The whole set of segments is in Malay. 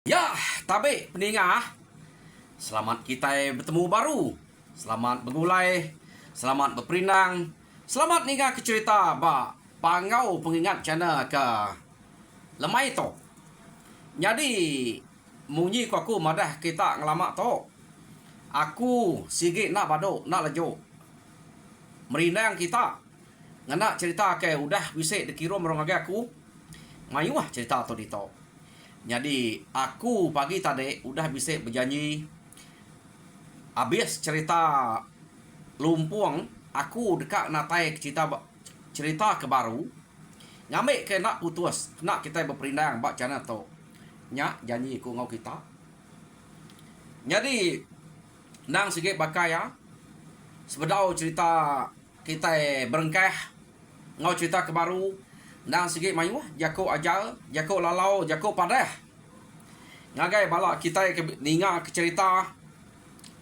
Ya, tabe peningah. Selamat kita bertemu baru. Selamat bergulai, selamat berperinang. Selamat ninga ke cerita ba pangau pengingat cana ke lemai to. Jadi munyi ku aku madah kita ngelamak to. Aku sigit nak badok, nak lejo. Merinang kita. Ngana cerita ke udah bisik dikira merong aku. Mayuah cerita to dito. Jadi aku pagi tadi udah bisa berjanji habis cerita lumpuang aku dekat natai cerita ke baru ngambil ke nak putus nak kita berperindang bak cana to nyak janji ku ngau kita. Jadi nang sikit bakai ya sebedau cerita kita berengkah ngau cerita ke baru nang sikit mayu jako ajal jako lalau jako padah ngagai bala kita ke ninga ke cerita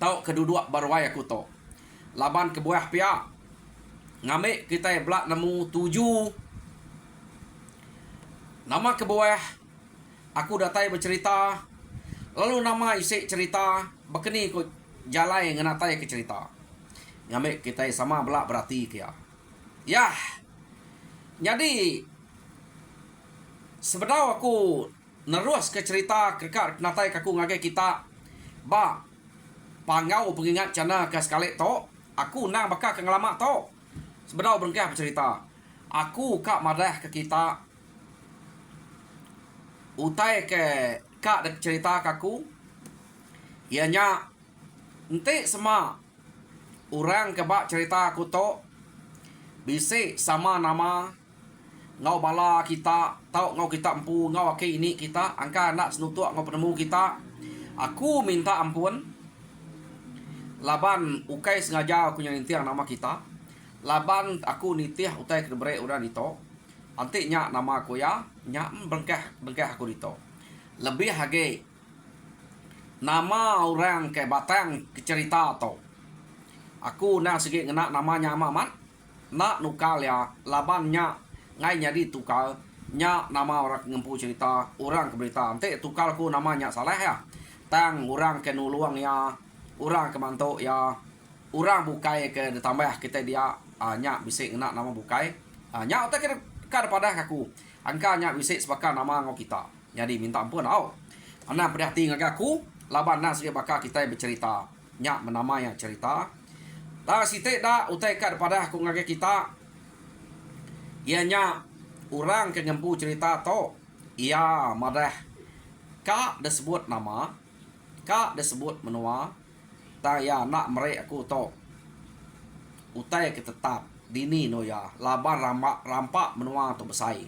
tau keduduk barwai aku to laban ke buah pia ngame kita belak nemu 7 nama ke buah aku datai bercerita lalu nama isi cerita bekeni ku jalai ngenatai ke cerita ngame kita sama belak berarti kia ya. Jadi sebenarnya aku nerus ke cerita kekak natai kaku ngagai kita ba pangau pengingat cana ke sekali to aku nang bakal ke ngelamak to sebenarnya berengkah bercerita aku kak madah ke kita utai ke kak dek cerita kaku ianya ente sama orang ke bak cerita aku to bisik sama nama ngau bala kita tau ngau kita empu ngau ake ini kita angka nak senutuk ngau penemu kita aku minta ampun laban ukai sengaja aku yang nitiah nama kita laban aku nitiah utai kebre udah dito antik nyak nama aku ya nyak bengkah aku dito lebih hage nama orang ke batang ke cerita to aku nak sikit ngena namanya amat nak nukal ya laban nyak ngai jadi tukal nya nama orang ngempu cerita orang ke berita ante tukal ku namanya salah ya tang orang ke nuluang ya orang ke mantok ya orang bukai ke ditambah kita dia nya bisik nak nama bukai nya otak ke pada aku angka nya bisik sebagai nama ngau kita jadi minta ampun au ana berhati ngagaku laban nas dia bakal kita bercerita nya menamanya cerita dah sitek dah utai ke pada aku ngagak kita ianya orang ke ngempu cerita to ia madah kak disebut nama kak disebut menua ta ya nak merek aku to utai ke tetap dini no ya laban rampak menua to besai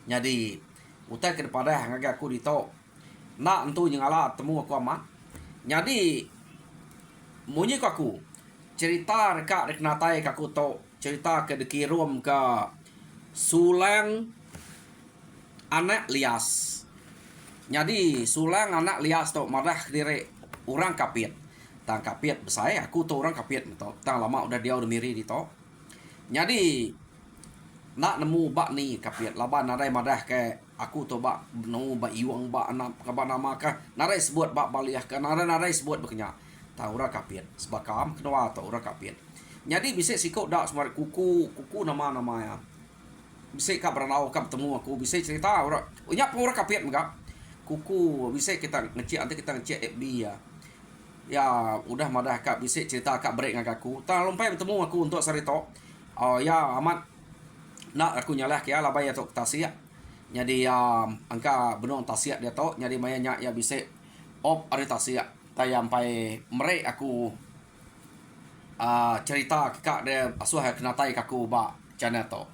jadi utai ke pada ngagak aku dito nak entu nyala temu aku amat jadi munyi aku cerita reka rek natai kaku to cerita ke dekirum ke sulang anak lias. Jadi sulang anak lias tu madah diri orang kapit. Tang kapit besar aku tu orang kapit tu. Tang lama udah dia udah miri di to. Jadi nak nemu bak ni kapit laban narai madah ke aku tu bak nemu bak iwang bak anak kabar nama ka narai sebut bak baliah ka narai sebut bekenya. Tang orang kapit sebakam kenapa tu orang kapit. Jadi bisa sikok dak semar kuku nama-nama ya. Bisa kak beranau kak bertemu aku bisa cerita orang banyak orang kapit enggak kuku bisa kita ngecek nanti kita ngecek FB ya udah madah kak bisa cerita kak break dengan aku tak lompai bertemu aku untuk sarito ya amat nak aku nyalah kia labai atau tasia jadi angka benong tasia dia to jadi mayanya ya bisa op ari tasia tayam pai merek aku cerita kak dia asuh kena tai kaku ba channel to.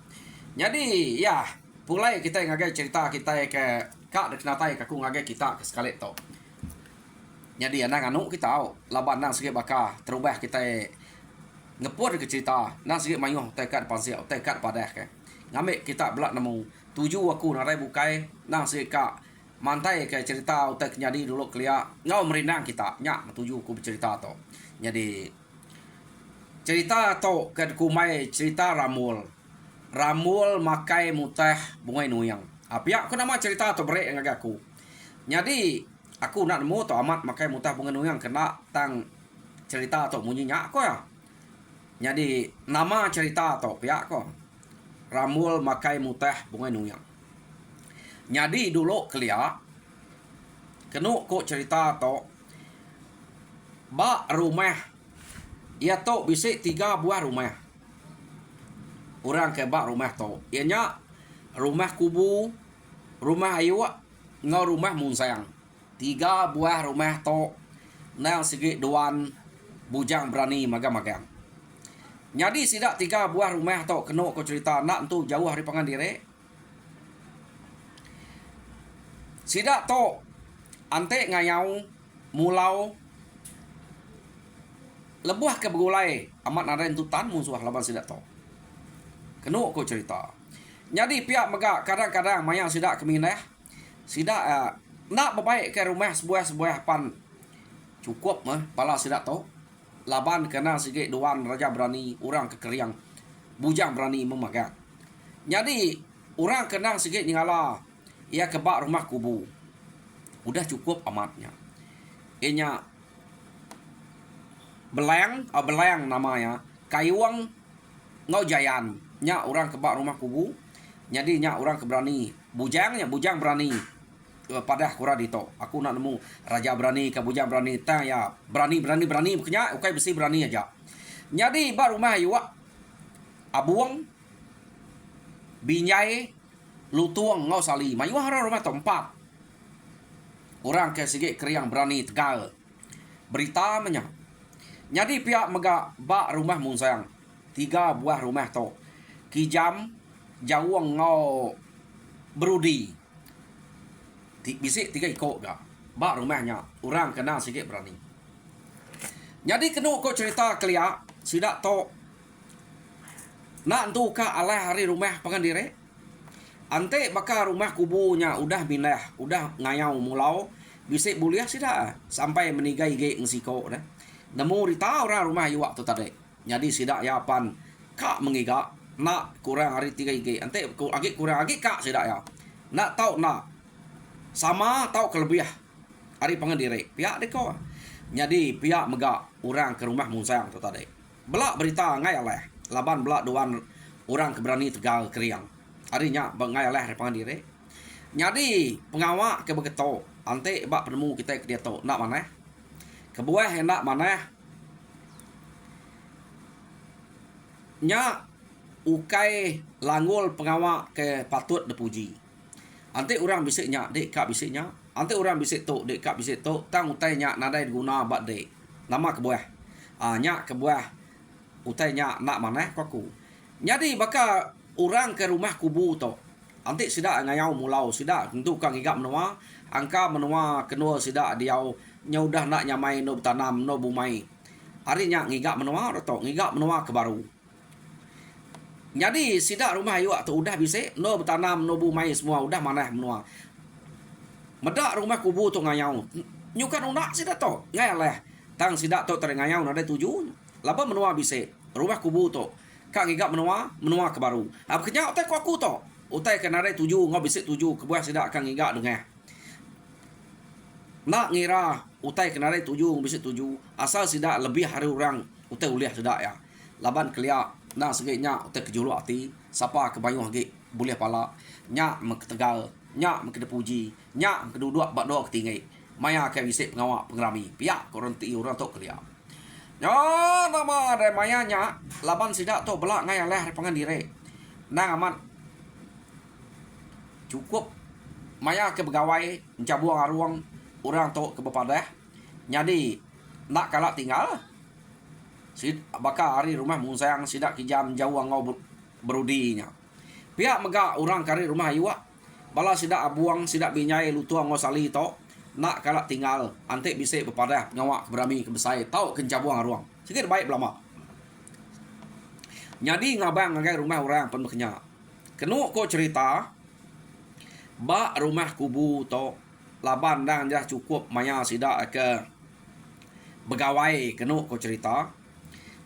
Jadi ya pulai kita ngagai cerita kita ke kak dek natai kaku ngagai kita ke sekali to. Jadi anak anu kita laban nang sikit baka terubah kita ngepur ke cerita nang sikit mayuh tekat pansia tekat padah ke. Ngambil kita belak nemu 7 aku narai bukai nang sikit kak mantai ke cerita utek jadi dulu kelia ngau merinang kita nyak 7 aku bercerita to. Jadi cerita to ke kumai cerita Ramul makai mutah bungai nuyang. Pihak aku nama cerita atau break dengan aku. Jadi Aku nak nemu to amat makai mutah bunga nuyang kena tang cerita to munyinya ko ya. Jadi nama cerita to pihak ko. Ramul makai mutah bunga nuyang. Jadi dulu kelia kenu ko cerita to ba rumah ia to bisik 3 buah rumah. Orang ke ba rumah to. Ianya rumah kubu, rumah ayu, ngau rumah munsang. 3 buah rumah to nang segi duan bujang berani magang-magang. Jadi sidak 3 buah rumah to kena ko cerita nak tu jauh hari pangandire. Sidak to ante ngayau mulau lebuh ke begulai amat naren tutan musuh laban sidak to. Kena ko cerita. Jadi pihak megak kadang-kadang mayang sidak keminah. Sidak nak berbaik ke rumah sebuah-sebuah pan cukup pala sidak to. Laban kena sikit duan raja berani orang kekeriang bujang berani memagang. Jadi orang kena sikit nyala ia kebak rumah kubu. Udah cukup amatnya. Ianya belang namanya kayuang ngau jayan nya orang kebak rumah kubu. Jadi nya orang keberani bujang berani pada kura dito. Aku nak nemu raja berani ke bujang berani tang ya berani kenya ukai besi berani aja. Jadi ba rumah yuak abuang binyai lutuang ngau sali mayu hara rumah tempat. Orang ke sikit keriang berani tegal. Berita menya. Jadi pihak mega ba rumah munsang 3 buah rumah to. Kijam jauang ngau berudi. Bisik 3 ikut gak. Bak rumahnya. Orang kena sikit berani. Jadi kena kau cerita kelia. Sidak to. Nak tu ka alai hari rumah pangandire. Ante bakar rumah kubunya udah binah. Udah ngayau mulau. Bisik buliah sidak. Sampai menigai ge ngesiko dah. Nemu rita orang rumah yuak tu tadi. Jadi sidak yapan. Kak mengigak. Nak kurang hari 3 ge. Ante agak kurang agak kak sidak ya. Nak tahu nak. Sama tahu kelebihan hari pangandire pihak deko. Jadi pihak megak orang ke rumah munsang tu tadi. Belak berita ngai aleh. Laban belak duan orang keberani tegal keriang. Harinya ngai aleh hari pangandire. Jadi pengawak ke begeto. Ante bak penemu kita ke dia tu nak mana? Kebuah hendak mana? Nya ukai langul pengawak ke patut dipuji. Ante orang bisiknya, dek kak bisiknya. Ante orang bisik tu, dek kak bisik tu. Tang utai nyak nadai guna bat dek. Nama kebuah. Nyak kebuah. Utai nyak nak mana kaku. Jadi baka orang ke rumah kubu tu. Ante sidak ngayau mulau. Sidak tentu kang igap menua. Angka menua kenua sidak diau. Nyaudah nak nyamai no bertanam, no bumai. Hari nyak ngigap menua tu. Ngigap menua ke baru. Jadi sidak rumah yuak tu udah bisik no bertanam no bumai semua udah manah menua. Medak rumah kubu tu ngayau. Nyukan unak sidak tu ngai leh. Tang sidak tu terengayau ada 7. Lapa menua bisik rumah kubu tu. Kak ngigap menua ke baru. Apa kenya utai aku tu. Utai kena ada 7 ngau bisik 7 kebuah sidak kang ngigap dengah. Nak ngira utai kena ada 7 bisik 7 asal sidak lebih hari orang utai uliah sidak ya. Laban kelia nah segenya utai kejulu hati siapa kebayung hagi boleh pala nyak mengtegal nyak mengkedepuji nyak mengkeduduk bak doa ketinggi maya ke bisik pengawak pengerami pihak koronti orang tok kelia yo nama ada maya nya laban sidak tu belak ngai leh pangandire nang amat cukup maya ke begawai mencabuang aruang orang tok ke bepadah jadi nak kalak tinggal baka hari rumah munsang sidak kijam jauh ngau berudinya. Pihak megak orang kari rumah yuak. Bala sidak abuang sidak binyai lutuang ngau sali to. Nak kalak tinggal ante bisik bepadah ngawak berami kebesai tau kencabuang ruang. Sikit baik belama. Jadi ngabang ngagai rumah orang pun bekenya. Kenu ko cerita ba rumah kubu to laban dah dah cukup maya sidak ke begawai kenu ko cerita.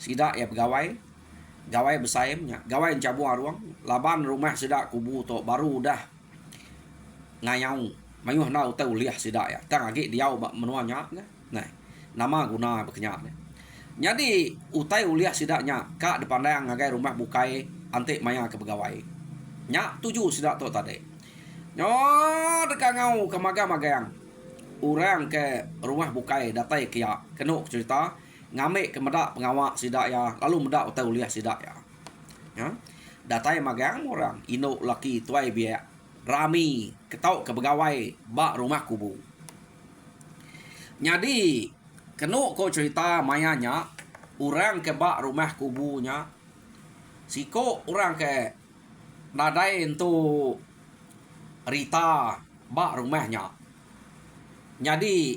Sidak ya pegawai gawai besaimnya gawai cabuang ruang laban rumah sidak kubu tu baru dah ngayau mayuh na utai uliah sidak ya tang agi diau menuanya nah nama guna berkenyak jadi utai uliah sidaknya kak depan yang ngagai rumah bukai antik maya ke pegawai nyak tuju sidak tu tadi nyo dekat ngau ke magang orang ke rumah bukai datai kia kenuk cerita ngamik ke medak pengawak sidak ya lalu medak utai uliah sidak ya datai magang orang inuk laki tuai biak rami ketau ke pegawai bak rumah kubu jadi kenuk ko cerita mayanya orang ke bak rumah kubunya siko orang ke nadai untuk Rita bak rumahnya jadi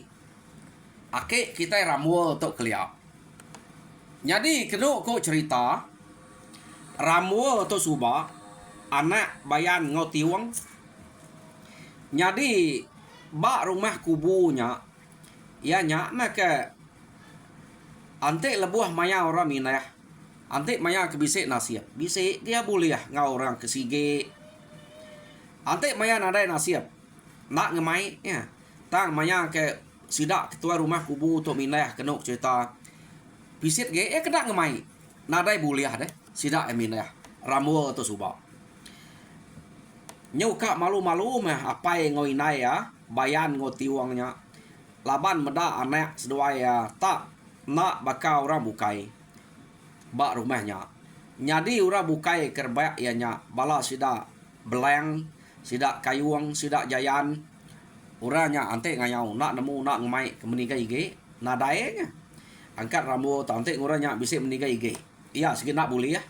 akik kita ramu untuk keliak jadi kenuk ko cerita ramu untuk subah anak bayan ngotiwang jadi bak rumah kubunya ianya maka antik lebuh maya orang minah antik maya ke bisik nasiap bisik dia boleh ngau orang ke sige antik maya nadai nasiap nak ngemai ya tang maya ke sidak ketua rumah kubu untuk minah kenuk cerita bisik ge kena ngemai nadai boleh deh sidak minah ramu atau subak nyuka malu-malu mah apa yang ngoinai ya bayan ngotiwangnya laban meda anak seduai ya tak nak bakal orang bukai bak rumahnya jadi orang bukai kerbayak ianya bala sida beleng sida kayuang sida jayan orangnya ante ngayau nak nemu nak ngemai ke meniga ige nadaenya angkat rambu tante orangnya bisa meniga ige iya sikit nak boleh ya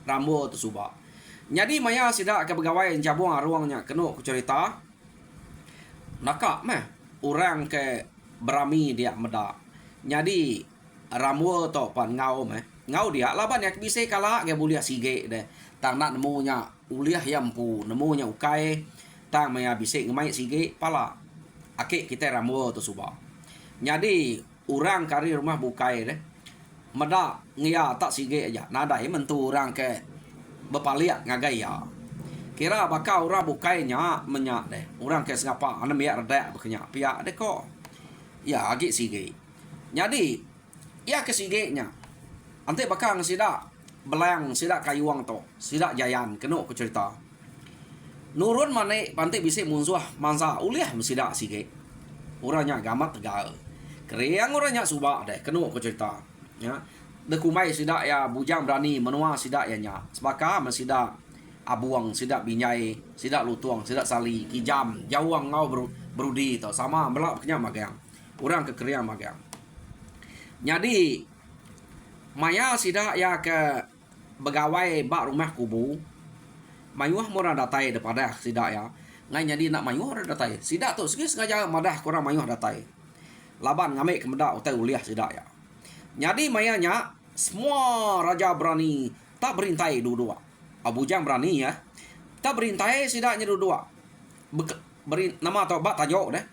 rambu tu subak jadi maya sida ke pegawai cabung ruangnya kena ku cerita nakak mah orang ke berami dia meda jadi ramu to pan ngau mah ngau dia laban yak bisa kala ke boleh sige deh tang nak nemunya uliah yampu nemunya ukai tang maya bisa ngemai sige pala akik kita ramu tu subak jadi orang kari rumah bukai deh meda ngia tak sige aja nadai mentu orang ke berpaliak ngagai ya kira bakal orang bukainya menyak deh orang ke sengapa ana miak redak berkenyak piak deh kok ya agak sige jadi ya ke sige nya ante bakal sida belang sida kayuang to sida jayan kenuk ku cerita nurun mane pante bisa munsuah mansa uliah sida sige orangnya gamat tegal kriang orangnya subak deh kenuk ku cerita ya dekumai sida ya bujang berani menua sida ya nya sebaka sida abuang sida binyai sida lutuang sida sali kijam jawang ngau berudi tau sama belak kenya magang orang ke kriang magang jadi maya sida ya ke begawai bak rumah kubu mayuah mora datai daripada sida ya ngai jadi nak mayuah ora datai sida tu segi sengaja madah kurang mayuah datai laban ngamik ke medak utai uliah sida ya jadi mayanya semua raja berani tak berintai dua-dua. Abu Jang berani ya. Tak berintai sidaknya dua-dua. Beri nama atau bak tajuk deh.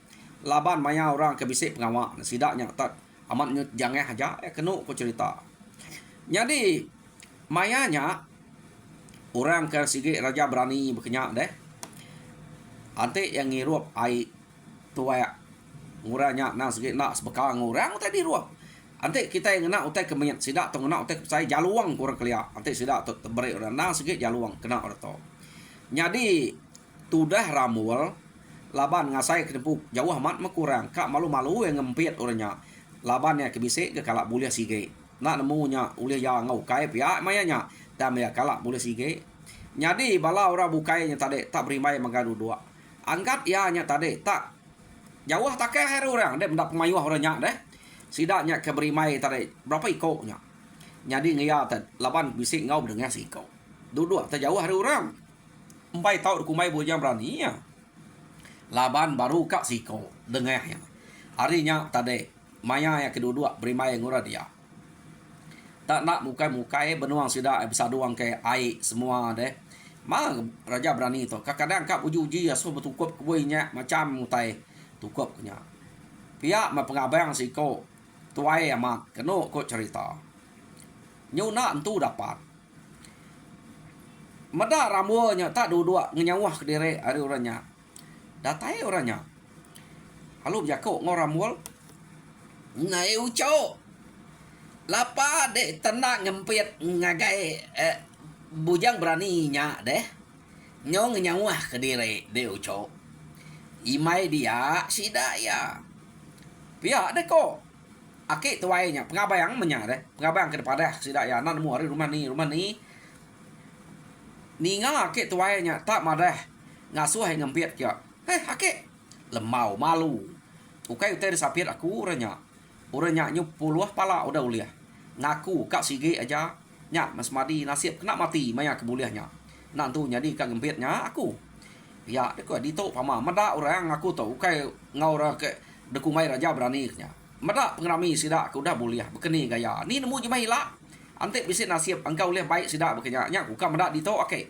Laban maya orang ke bisik pengawak sidaknya tak amat jangan aja kenuk ku cerita. Jadi mayanya orang ke sige raja berani berkenyak deh. Ante yang ngirup ai tuaya nguranya nang sige nak sebekal ngurang tadi ruap. Ante kita yang nak utai kemenyak sidak tu nak utai saya jaluang kurang kelia ante sidak tu terberi orang nang sikit jaluang kena orang tu jadi tudah ramul laban ngasai kedepuk jauh amat mekurang kak malu-malu yang ngempit orangnya laban ya kebisik ke kalak boleh sige nak nemunya ulih ya ngau kai pihak mayanya dan ya kalak boleh sige jadi bala orang bukainya tadi tak beri mai mangadu dua angkat ya nya tadi tak jauh tak ke orang deh mendak pemayuh orangnya deh sidaknya ke beri mai tadi berapa ikoknya jadi ngaya laban bisik ngau dengan si ikok duduk terjauh hari orang empai tahu kumai bujang berani ya laban baru kak si ikok dengahnya harinya tadi maya yang kedua beri mai ngura dia tak nak mukai benuang sidak bisa doang ke air semua deh mah raja berani tu kadang kak uji-uji ya so betukup kuinya macam mutai tukupnya pihak ma pengabang si ikok tuai amat kena kok cerita nyuna entu dapat meda ramuanya tak dua-dua ngenyawah ke diri hari orangnya datai orangnya Lalu jako ngoramul. Ngai uco. Lapa dek tenang ngempit ngagai bujang beraninya deh. Nyong nyawah ke diri de uco. Imai dia si daya. Pihak deh kok. Akik tuainya pengabayang menya deh. Pengabayang ke depan deh si daya. Nan mu hari rumah ni. Ninga akik tuainya tak madah. Ngasuh yang ngempit kia. Akik. Lemau malu. Ukai utai disapir aku uranya. Uranya nyup puluh pala udah uliah. Ngaku kak sige aja. Nya mas madi nasib kena mati maya kebuliahnya. Nantu jadi kak ngempitnya aku. Ya deko dito pama meda orang aku tahu ukai ngaura ke dekumai raja berani nya. Meda pengrami sida aku dah buliah bekeni gaya. Ni nemu jemai lah. Ante bisa nasib engkau lihat baik sida bekenya. Nya aku kan meda dito okey.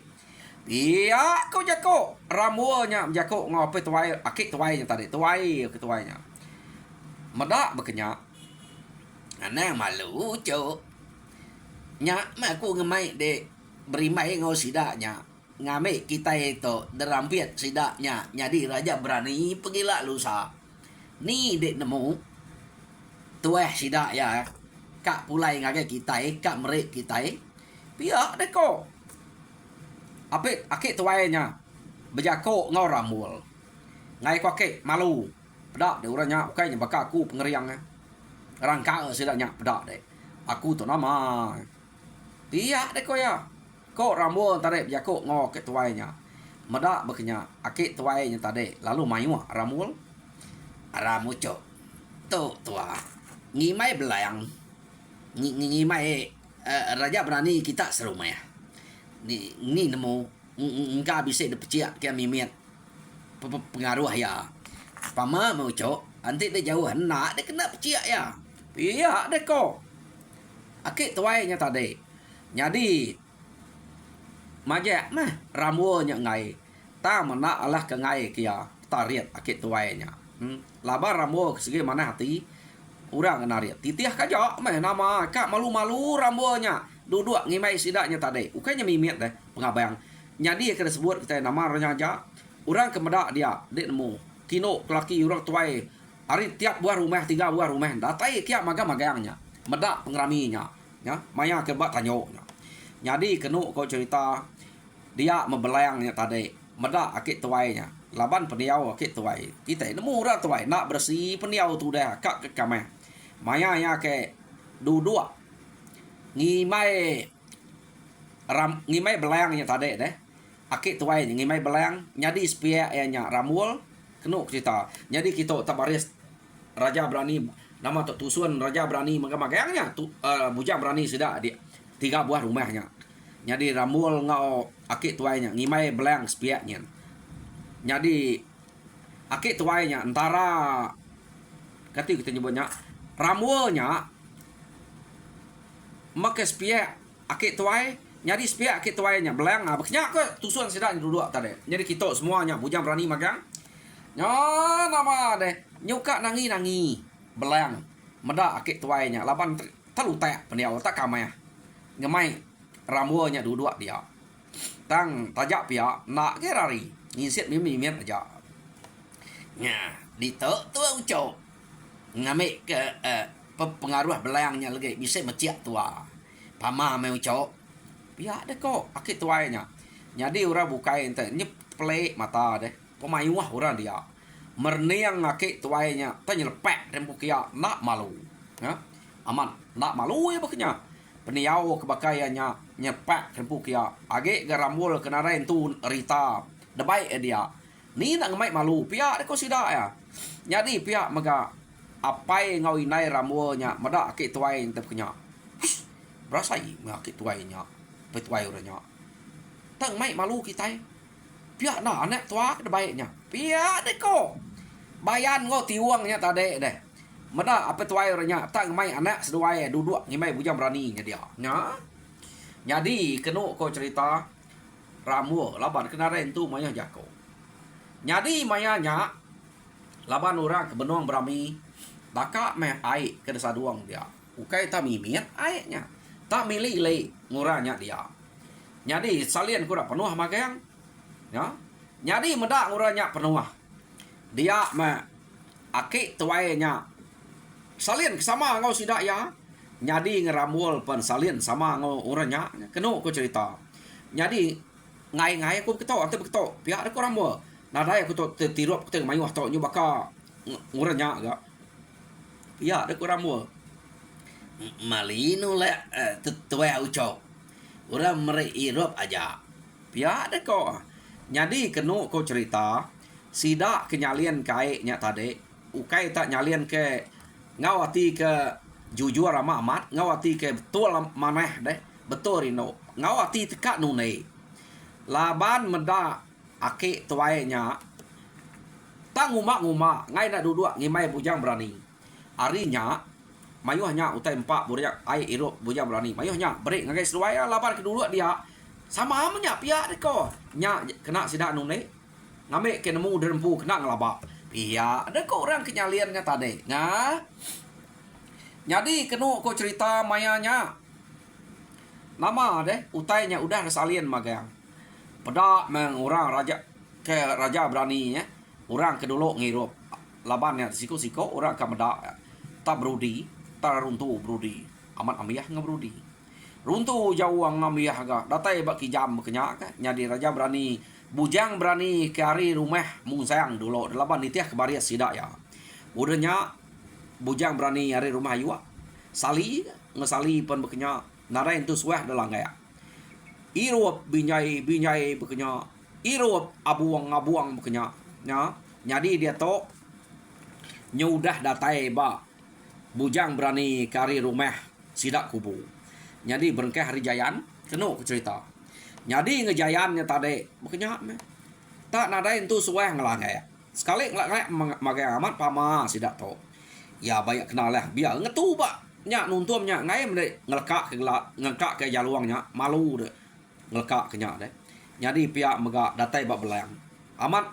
Iya, kau jako ramuanya jako ngopi tuai akik tuainya tadi tuai ke tuainya. Meda bekenya. Ana malu cok. Nya mak aku ngemai de berimai ngau sidaknya. Ngame kita itu derampiat sidaknya. Jadi raja berani pergilah lusa. Ni dek nemu tueh sidak ya. Kak pulai ngage kita kak merik kita. Pihak deko. Apik akik tuainya. Bejako ngau ramul. Ngai ko akik malu. Pedak de uranya ukai nya baka aku pengeriang. Rangka sidaknya pedak dek. Aku tu nama. Iya dek ko ya. Kok ramul tadi bejako ngau akik tuainya. Medak bekenya akik tuainya tadi. Lalu mayu ramul. Ramu cok. Tu tua. Ngimai belayang. Ngimai raja berani kita serumah ya. Ni nemu enggak bisa dipeciak kia mimit pengaruh ya. Pama mau cok, nanti dia jauh nak dia kena peciak ya. Iya deh kok. Akik tuainya tadi. Jadi majak mah ramunya ngai. Ta mana Allah ke ngai kia tariat akik tuainya. Laba ramu segi mana hati urang nariat. Titiah kaja mah nama kak malu-malu ramunya. Duduk ngimai sidaknya tadi. Ukainya mimit deh pengabayang. Jadi kena sebut kita nama orangnya aja. Orang kemedak dia dek nemu. Kino kelaki orang tuai. Hari tiap buah rumah 3 buah rumah. Datai tiap magang-magangnya. Medak pengraminya. Ya, maya kebat tanyoknya. Jadi kenu kau cerita dia membelayangnya tadi. Medak akik tuainya. Laban peniau akik tuai. Kita nemu orang tuai nak bersih peniau tu dah kak ke kamar. Maya ya ke duduk ngimai belayangnya tadi deh. Akik tuai ngimai belayang jadi spia nya ramul kenu cerita. Jadi kita tabaris raja berani nama tok tusun raja berani magang-magangnya bujang berani sudah dia 3 buah rumahnya. Jadi ramul ngau akik tuainya ngimai belayang spia nya. Jadi akik tuainya antara kata kita nyebutnya ramulnya make spia akik tuai nyari spia akik tuainya belang abeknya ke tusuan sidak duduk tadi. Jadi kita semuanya bujang berani magang nya nama deh nyuka nangi belang meda akik tuainya laban telutek pendiau tak kamaya ngemai ramuanya duduk dia tang tajak pia nak gerari ngisit mimit aja nya ditok tu ucok ngamik ke pengaruh belayangnya lagi bisa meciak tua. Pama mau cok. Ya deh kok akik tuainya. Jadi orang bukain teh nyep play mata deh. Pemayuah orang dia. Merniang akik tuainya teh nyelepek rembuk kia nak malu. Ya. Aman nak malu ya bekenya. Peniau kebakaiannya nyepek rembuk kia. Age garamul kenarain tu rita. Debai dia. Ni nak ngemai malu. Pihak deh kok sidak ya. Jadi pihak mega apai ngau inai ramuanya meda akik tuai ente punya berasai akik tuainya petuai uranya tang mai malu kita pihak na anak tua de baiknya pihak de ko bayan ngau tiwangnya tade deh meda apa tuai uranya tang mai anak seduai duduk ngimai bujang beraninya dia nya jadi kenu ko cerita ramu laban kenaren tu maya jako jadi mayanya laban orang ke benong berami baka meh aik ke desa duang dia. Ukai tak mimit aiknya. Tak milih le nguranya dia. Jadi salian kura penuh magang. Ya. Jadi medak nguranya penuh. Dia meh Akik tuainya salin sama ngau sidak ya. Nyadi ngeramul pen salin sama ngau orangnya. Kenu ko cerita. Nyadi ngai aku ketok ante ketok. Pihak aku ramul. Nadai aku tok tirup aku tengah mayuh tok nyu baka orangnya ga. Pihak aku ramul. Malinu le tuai ucok. Orang mere irup aja. Pihak ko. Nyadi kenu ko cerita. Sidak kenyalian kai nya tadi. Ukai tak nyalian ke ngawati ke jujur ama amat, ngawati ke betul maneh deh, betul rino. Ngawati tekak nune. Laban menda ake tuainya tak nguma ngai nak duduk ngimai bujang berani. Arinya mayuhnya utai empat bujang ai irup bujang berani. Mayuhnya break ngai seluai laban ke duduk dia. Sama amanya pihak deko. Nya kena sidak nune. Ngambil ke nemu derempu kena ngelabak. Iya, ada kok orang kenyalian nga tadi. Nga. Jadi kenu ko cerita mayanya. Nama deh utainya udah salien magang. Pada meng orang raja ke raja berani ya. Orang kedulu ngirup. Labannya siko-siko orang ka meda. Tak berudi, tak runtuh berudi. Amat amiyah nga berudi. Runtuh jauh ang amiyah ga. Datai bak kijam kenyak ka. Jadi raja berani bujang berani ke hari rumah mung sayang dulu. Laban nitiah kebariat sidak ya. Udahnya bujang berani hari rumah ayua. Sali, ngesali pun bekenya. Narai itu suah dalang gaya. Irup binyai bekenya. Irup abuang bekenya. Ya. Jadi dia to nyudah datai ba. Bujang berani ke hari rumah sidak kubu. Jadi berengkeh hari jayan. Kenu aku cerita. Jadi ngejayannya tadi. Makanya tak nadain tu suah ngelangai. Sekali ngelangai magai amat pama sidak to. Ya banyak kenal lah. Biar ngetu ba. Nya nuntumnya ngai ngelekak ke jaluangnya. Malu deh. Ngelekak ke nyak deh. Jadi pihak megak datai bak belang. Amat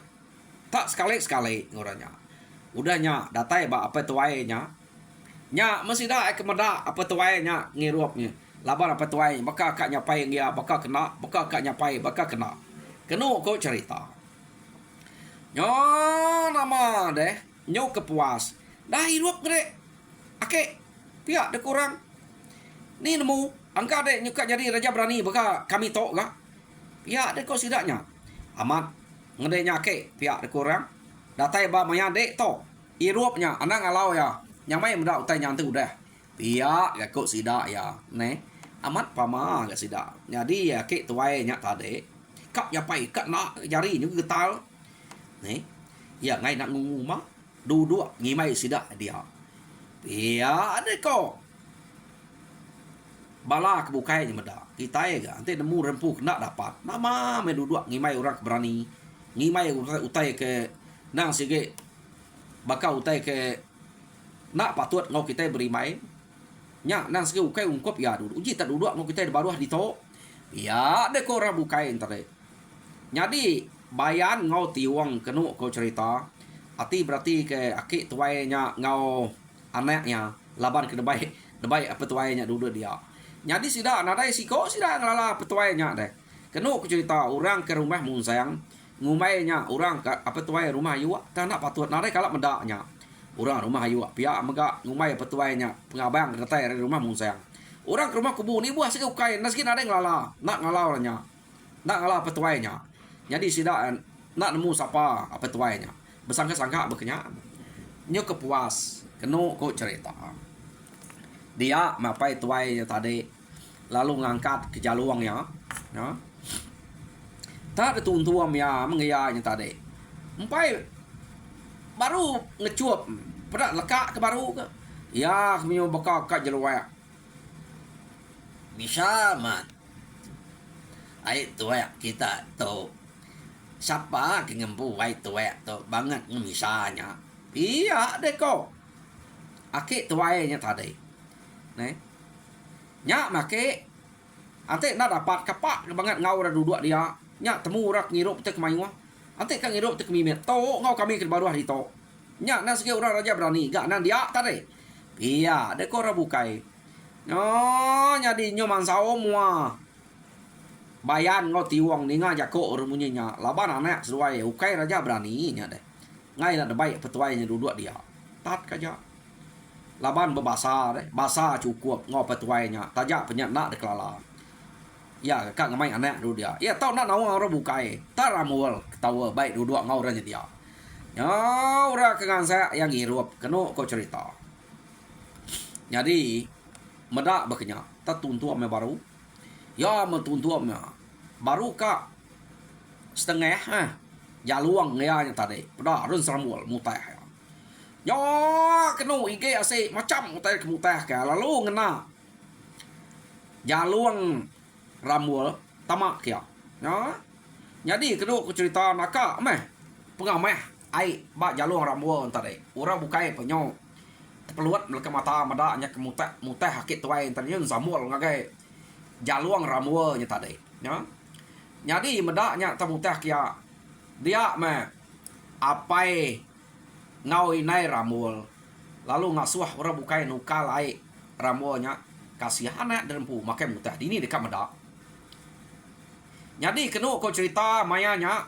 tak sekali ngoranya. Udahnya datai bak apa tuainya. Nya mesti dah kemedak apa tuainya ngirupnya. Laban apa tuai, baka kak nyapai dia, baka kena, baka kak nyapai, baka kena. Kenu kau cerita. Nyo nama deh, nyo kepuas. Dah hirup gede. Ake, pihak dek kurang. Ni nemu, angka dek nyuka jadi raja berani, baka kami tok gak. Pihak dek kau sidaknya. Amat, ngedenya ake, pihak dek kurang. Datai ba maya dek tok. Irupnya, anak ngalau ya. Yang main muda utai nyantu udah. Pihak gak kau sidak ya, ne. Amat pama gak sidak. Jadi ya kek tuai nyak tadi. Kak nyapai, kak nak jari juga getal. Nih. Ya ngai nak ngumah. Duduk ngimai sidak dia. Ya ada kok. Bala kebukai je meda. Kita ya gak. Nanti nemu rempuh nak dapat. Nama me duduk ngimai orang berani. Ngimai utai ke nang sige. Bakal utai ke nak patut ngau kita beri main. Nya nang sige ukai ungkop ya duduk. Uji tak duduk ngau kita baruah di to. Ya ada kok orang bukai tadi. Jadi bayan ngau tiwang kenu kau cerita. Ati berarti ke akik tuainya ngau anaknya laban ke debai apa tuainya duduk dia. Jadi sida nadai siko sida ngalala petuainya deh. Kenu kau cerita orang ke rumah mun sayang ngumainya orang ke apa tuai rumah yuwa tak nak patut nadai kalak medaknya. Orang rumah ayu pihak megak ngumai petuainya pengabang datai dari rumah mun sayang. Orang ke rumah kubu ni buah sikau kain naskin ada ngalala nak ngalaunya. Nak ngalah petuainya. Jadi sida nak nemu siapa apa petuainya. Bersangka-sangka bekenya. Nyo kepuas kenu ko cerita. Dia mapai tuainya tadi lalu ngangkat ke jaluangnya, ya. Tak ada tuntuam ya mengiyanya tadi. Empai baru ngecuap pada lekak ke baru ke ya kami bakal kat jeluai bisa mat ai tuai kita tu siapa ke ngempu ai tuai tu banget misalnya iya deko akik tuai nya tadi ne nya make ante nak dapat kapak banget ngau dah duduk dia nya temu rak ngirup tek mayuah. Ante kang hidup tek mimet to ngau kami ke baruah di to. Nya nang sige urang raja berani gak nan dia tadi. Iya, de ko ra bukai. No, nyadi nyo mansao mua. Bayan ngau tiwang ni nga jako remunya laban anak sesuai ukai raja berani nya deh. Ngai nak debai petuainya duduk dia. tat kaja. Laban berbasa deh, basa cukup ngau petuainya, tajak penyak nak deklala. Ya, kak ngamai anak dulu dia. Ya, tau nak nawang orang bukai. Tak ramul ketawa baik dua ngau orang dia. Ya, orang kengan saya yang hirup kena kau cerita. Jadi, medak berkenyak, tak tuntuam baru. Ya, mentuntuam baru kak setengah jaluang ya yang tadi. Pada run seramul mutah. Ya, kena ige asik macam mutah ke mutah ke lalu ngena jaluang ramul tamak kia. Ya. Jadi kena aku cerita nak meh pengameh ai ba jaluang ramul tadi. Orang bukai penyo peluat melaka mata mada nya ke mutah hakit tuai tadi samul ngagai jaluang ramul nya tadi. Ya. Jadi medaknya tamutah kia dia meh apai ngau inai ramul lalu ngasuah orang bukai nukal ai ramulnya kasihan nak derempu makai mutah dini dekat medak. Jadi kena kau cerita mayanya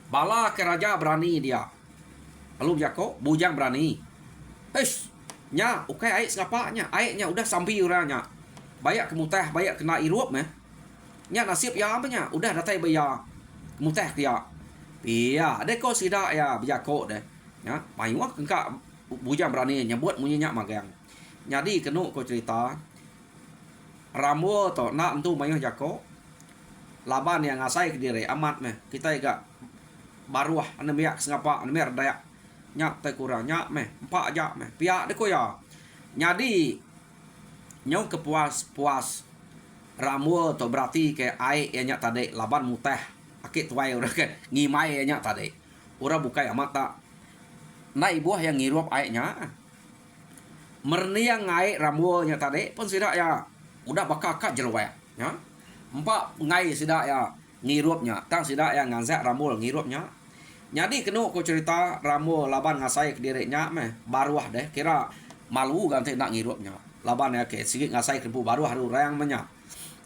bala ke raja berani dia lalu jako bujang berani nya ukai ai sengapanya aiknya udah sampai uranya banyak kemutah banyak kena irup meh nya nasib ya apanya udah datai bayar mutah dia iya dek kau sida ya bijako deh ya mayuak engkak bujang berani nyebut munyinya magang. Jadi kena kau cerita ramu to nak entu mayuh jako laban yang ngasai ke diri amat meh kita juga baruah ane biak sengapa ane mer dayak nyak tai kurang nyak meh empat aja meh pihak dek kau ya. Jadi nyau kepuas ramu to berarti ke ai nya tadi laban mutah akit tuai orang ke ngimai nya tadi orang bukai amat tak nai buah yang ngirup aiknya merniang ngai ramu nya tadi pun sidak ya udah bakal kak jelwek ya empat ngai sidak ya ngirupnya tang sidak ya nganzak ramul ngirupnya. Jadi kena ko cerita ramu laban ngasai ke dirinya meh baruah deh kira malu ganti nak ngirupnya laban ya ke sikit ngasai ke baru haru rayang menyak.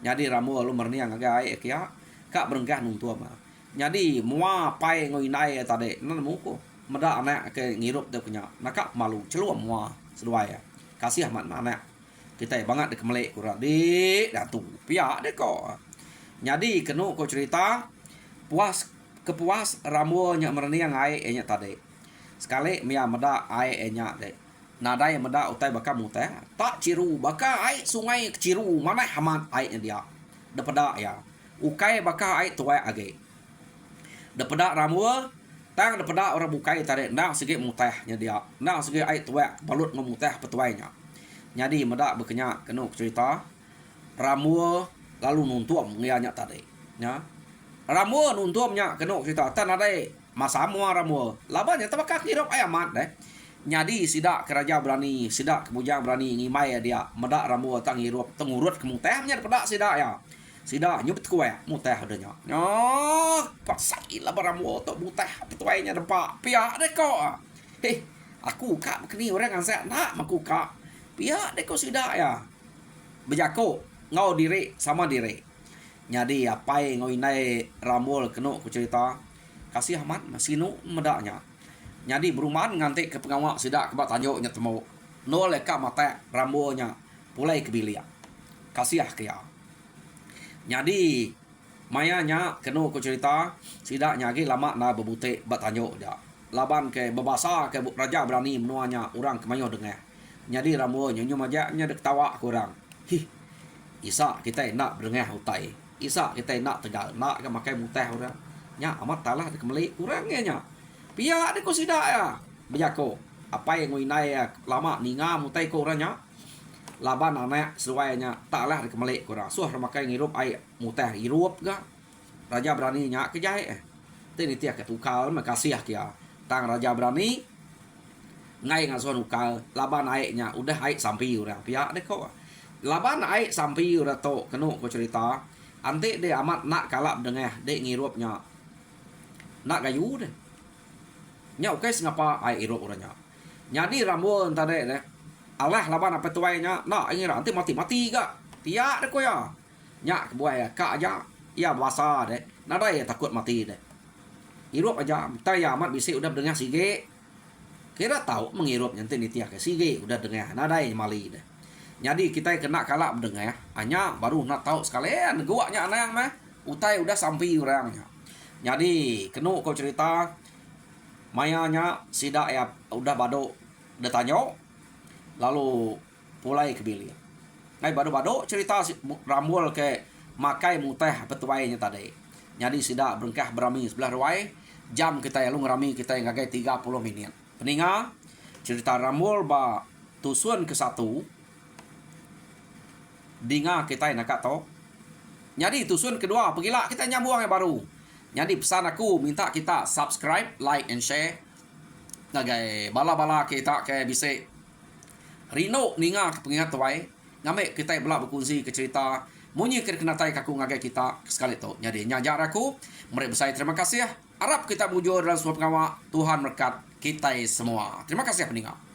Jadi ramu lu merniang agak ai kia kak berengkah nungtua mah. Jadi mua pai ngoi nai tadi nan muko meda anak ke ngirup dia punya nakak malu celuam mua seduai ya kasih amat anak kita banget dek melek kurang di datu pihak dek kok. Jadi kena kau cerita kepuas ramu nya merniang ai nya tadi sekali mia meda ai nya dek nadai meda utai baka muteh tak ciru baka ai sungai ciru mana hamat ai dia depada ya ukai baka ai tuai age depada ramu tang depada orang bukai tadi ndak segi mutehnya dia ndak segi ai tuai balut ngemuteh petuainya. Jadi meda berkenyak kena cerita ramu lalu nuntuam ngianya tadi ya ramu nuntuamnya kena cerita tan nadai masamua ramu labannya tabakak hidup ayamat deh. Jadi sidak keraja berani sidak kebujang berani ngimai dia meda ramu tang hirup tengurut kemutehnya depada sidak ya sidak nyubet kue muteh adanya oh pasai lah baramu tok muteh petuainya depak pihak deh kok aku kak kini orang ngansak nak maku kak pihak deh kok sidak ya bejako ngau diri sama diri. Jadi apa yang ngau inai ramul kena ku cerita kasih amat masinu medaknya. Jadi berumahan nganti ke pengawak sidak kebat tanjuknya temu nol leka mata ramulnya pulai kebilia kasih kia. Jadi mayanya kena ku cerita sidak nyagi lama na bebutik bat tanjuk dia laban ke bebasa ke raja berani menuanya orang kemayo dengar. Jadi ramulnya nyu majanya dek tawa kurang isa kita nak berengah utai isa kita nak tegal nak ke makai muteh orang nya amat talah kembali kurangnya nya pihak de ko sidak ya bejako apa yang ngoinai ya lama ninga mutai ko orangnya laban anak sesuainya taklah kembali kurang suah makai ngirup ai muteh irup ga raja berani nya kejai tini tiak ketukal makasih ya tang raja berani ngai ngasuan ukal laban aiknya udah aik sampai orang pihak de ko laban aik sampai udah to kena ko cerita ante de amat nak kalap dengah de ngirupnya nak gayu deh nya oke ngapa ai irup orangnya. Jadi rambut tadi deh Allah laban apa tuainya nak ngira nanti mati ga tiak deh ko ya nya buaya kak aja ya bahasa deh nada ya takut mati deh irup aja ta ya amat bisi udah dengah sige Kira tahu menghirup nanti nitiah ke sige udah dengar nadai mali dah. Jadi kita kena kalak mendengar hanya baru nak tahu sekalian guaknya anak yang mah utai udah sampai orangnya. Jadi kenu kau cerita mayanya sidak ya udah bado udah tanya lalu pulai ke bilik. Ngai bado-bado cerita rambul ke makai muteh petuainya tadi. Jadi sidak berengkah berami sebelah ruai jam kita yang lu ngerami kita yang ngagai 30 menit. Peninga cerita rambul ba tusun ke satu dinga kita nak tahu. Jadi tusun kedua pergilah kita nyambung yang baru. Jadi pesan aku minta kita subscribe, like and share. Nagai bala-bala kita ke bisa rino ninga ke pengingat tuai. Ngame kita belak berkongsi ke cerita munyi kena tai kaku ngagai kita sekali tu. Jadi nyajar aku mereka besar terima kasih. Harap kita bujur dalam sebuah pengawa Tuhan berkat kita semua. Terima kasih peninggal.